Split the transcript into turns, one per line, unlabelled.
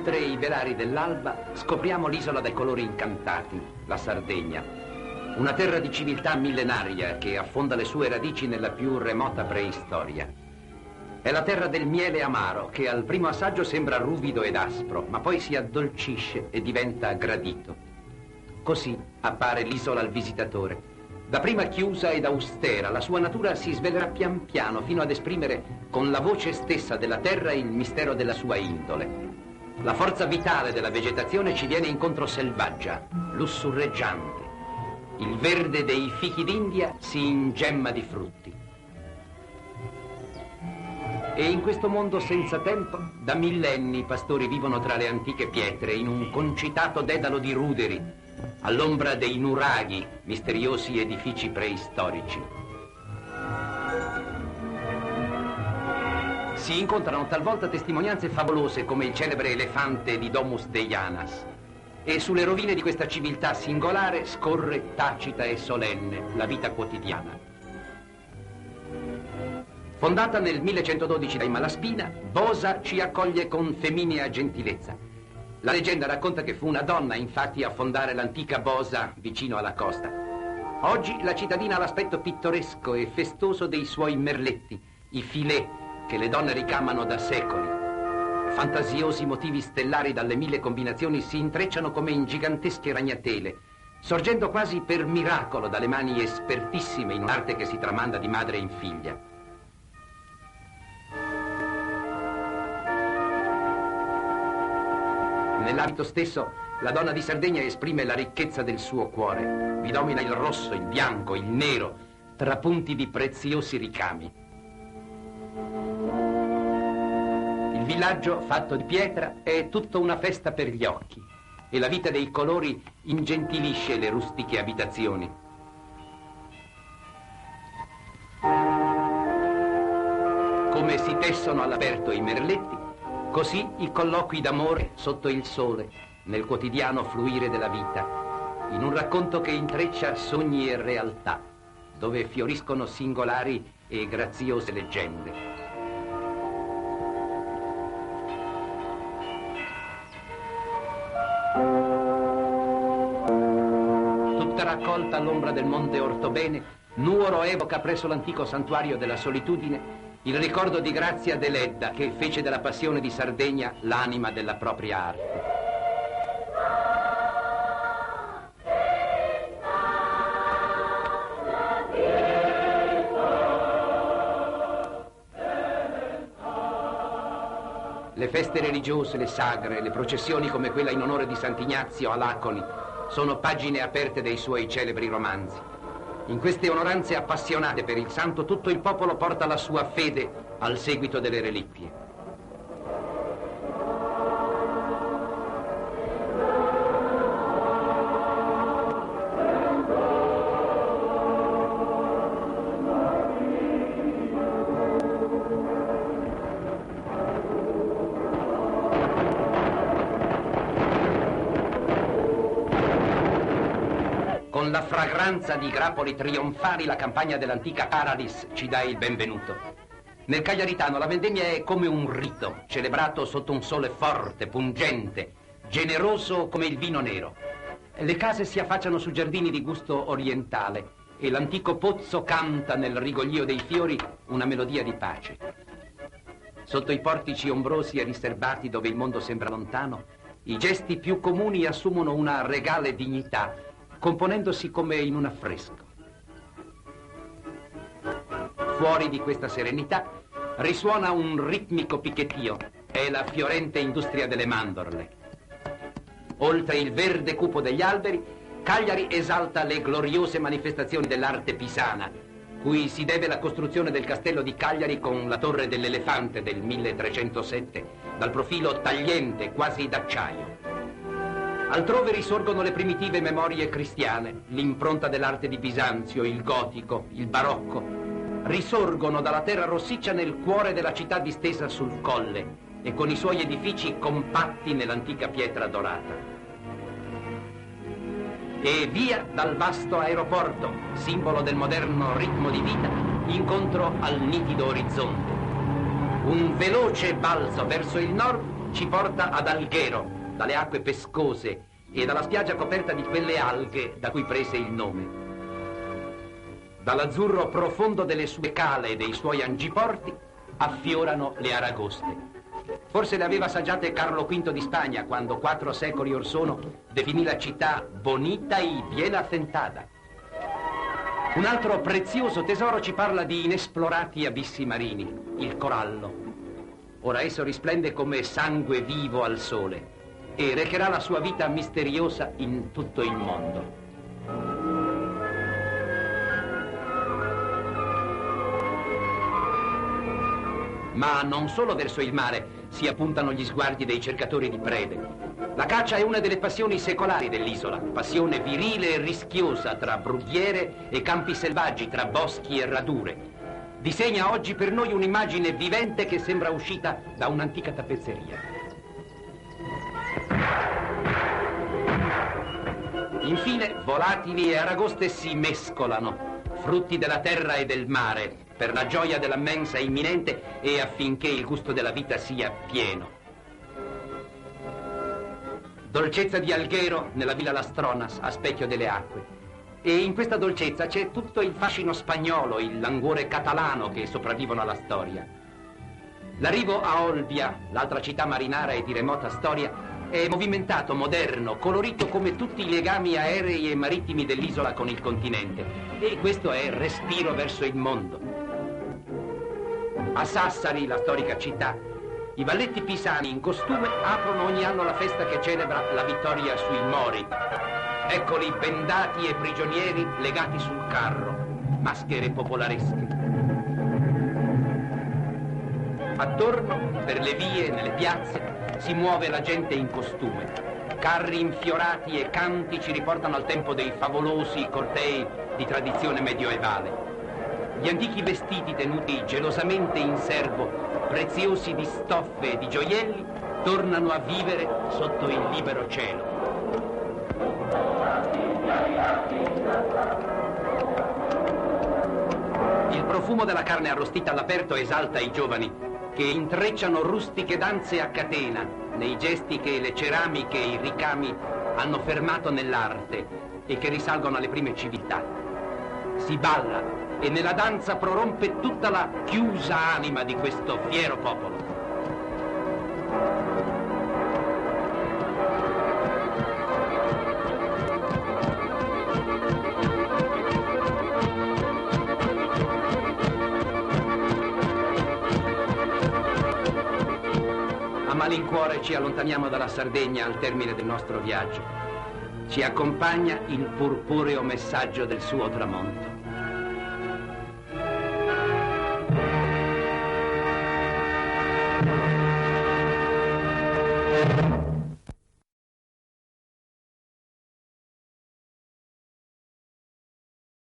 Oltre i velari dell'alba scopriamo l'isola dai colori incantati, la Sardegna. Una terra di civiltà millenaria che affonda le sue radici nella più remota preistoria. È la terra del miele amaro che al primo assaggio sembra ruvido ed aspro, ma poi si addolcisce e diventa gradito. Così appare l'isola al visitatore. Dapprima chiusa ed austera, la sua natura si svelerà pian piano fino ad esprimere con la voce stessa della terra il mistero della sua indole. La forza vitale della vegetazione ci viene incontro selvaggia, lussurreggiante. Il verde dei fichi d'India si ingemma di frutti. E in questo mondo senza tempo, da millenni i pastori vivono tra le antiche pietre in un concitato dedalo di ruderi, all'ombra dei nuraghi, misteriosi edifici preistorici. Si incontrano talvolta testimonianze favolose come il celebre elefante di Domus Deianas. E sulle rovine di questa civiltà singolare scorre tacita e solenne la vita quotidiana. Fondata nel 1112 dai Malaspina, Bosa ci accoglie con feminea gentilezza. La leggenda racconta che fu una donna, infatti, a fondare l'antica Bosa vicino alla costa. Oggi la cittadina ha l'aspetto pittoresco e festoso dei suoi merletti, i filets, che le donne ricamano da secoli. Fantasiosi motivi stellari dalle mille combinazioni si intrecciano come in gigantesche ragnatele, sorgendo quasi per miracolo dalle mani espertissime in un'arte che si tramanda di madre in figlia. Nell'abito stesso, la donna di Sardegna esprime la ricchezza del suo cuore. Vi domina il rosso, il bianco, il nero, trapunti di preziosi ricami. Il villaggio, fatto di pietra, è tutta una festa per gli occhi e la vita dei colori ingentilisce le rustiche abitazioni. Come si tessono all'aperto i merletti, così i colloqui d'amore sotto il sole, nel quotidiano fluire della vita, in un racconto che intreccia sogni e realtà, dove fioriscono singolari e graziose leggende. Tutta raccolta all'ombra del monte Ortobene, Nuoro evoca presso l'antico santuario della solitudine il ricordo di Grazia Deledda, che fece della passione di Sardegna l'anima della propria arte. Le feste religiose, le sagre, le processioni come quella in onore di Sant'Ignazio a Laconi sono pagine aperte dei suoi celebri romanzi. In queste onoranze appassionate per il santo, tutto il popolo porta la sua fede al seguito delle reliquie. Con la fragranza di grappoli trionfali, la campagna dell'antica Caralis ci dà il benvenuto. Nel cagliaritano la vendemmia è come un rito, celebrato sotto un sole forte, pungente, generoso come il vino nero. Le case si affacciano su giardini di gusto orientale e l'antico pozzo canta nel rigoglio dei fiori una melodia di pace. Sotto i portici ombrosi e riserbati dove il mondo sembra lontano, i gesti più comuni assumono una regale dignità, componendosi come in un affresco. Fuori di questa serenità risuona un ritmico picchettio, è la fiorente industria delle mandorle. Oltre il verde cupo degli alberi, Cagliari esalta le gloriose manifestazioni dell'arte pisana, cui si deve la costruzione del castello di Cagliari con la torre dell'elefante del 1307, dal profilo tagliente quasi d'acciaio. Altrove risorgono le primitive memorie cristiane, l'impronta dell'arte di Bisanzio, il gotico, il barocco. Risorgono dalla terra rossiccia nel cuore della città distesa sul colle e con i suoi edifici compatti nell'antica pietra dorata. E via dal vasto aeroporto, simbolo del moderno ritmo di vita, incontro al nitido orizzonte. Un veloce balzo verso il nord ci porta ad Alghero, dalle acque pescose e dalla spiaggia coperta di quelle alghe da cui prese il nome. Dall'azzurro profondo delle sue cale e dei suoi angiporti affiorano le aragoste. Forse le aveva assaggiate Carlo V di Spagna quando 4 secoli or sono definì la città bonita y bien assentada. Un altro prezioso tesoro ci parla di inesplorati abissi marini, il corallo. Ora esso risplende come sangue vivo al sole e recherà la sua vita misteriosa in tutto il mondo. Ma non solo verso il mare si appuntano gli sguardi dei cercatori di prede. La caccia è una delle passioni secolari dell'isola, passione virile e rischiosa tra brughiere e campi selvaggi, tra boschi e radure. Disegna oggi per noi un'immagine vivente che sembra uscita da un'antica tappezzeria. Infine, volatili e aragoste si mescolano, frutti della terra e del mare, per la gioia della mensa imminente e affinché il gusto della vita sia pieno. Dolcezza di Alghero nella Villa Lastronas, a specchio delle acque. E in questa dolcezza c'è tutto il fascino spagnolo, il languore catalano che sopravvivono alla storia. L'arrivo a Olbia, l'altra città marinara e di remota storia, è movimentato, moderno, colorito come tutti i legami aerei e marittimi dell'isola con il continente. E questo è respiro verso il mondo. A Sassari, la storica città, i balletti pisani in costume aprono ogni anno la festa che celebra la vittoria sui Mori. Eccoli bendati e prigionieri legati sul carro, maschere popolaresche. Attorno, per le vie, nelle piazze, si muove la gente in costume. Carri infiorati e canti ci riportano al tempo dei favolosi cortei di tradizione medioevale. Gli antichi vestiti tenuti gelosamente in serbo, preziosi di stoffe e di gioielli, tornano a vivere sotto il libero cielo. Il profumo della carne arrostita all'aperto esalta i giovani, che intrecciano rustiche danze a catena nei gesti che le ceramiche e i ricami hanno fermato nell'arte e che risalgono alle prime civiltà. Si balla e nella danza prorompe tutta la chiusa anima di questo fiero popolo. A malincuore ci allontaniamo dalla Sardegna al termine del nostro viaggio. Ci accompagna il purpureo messaggio del suo tramonto.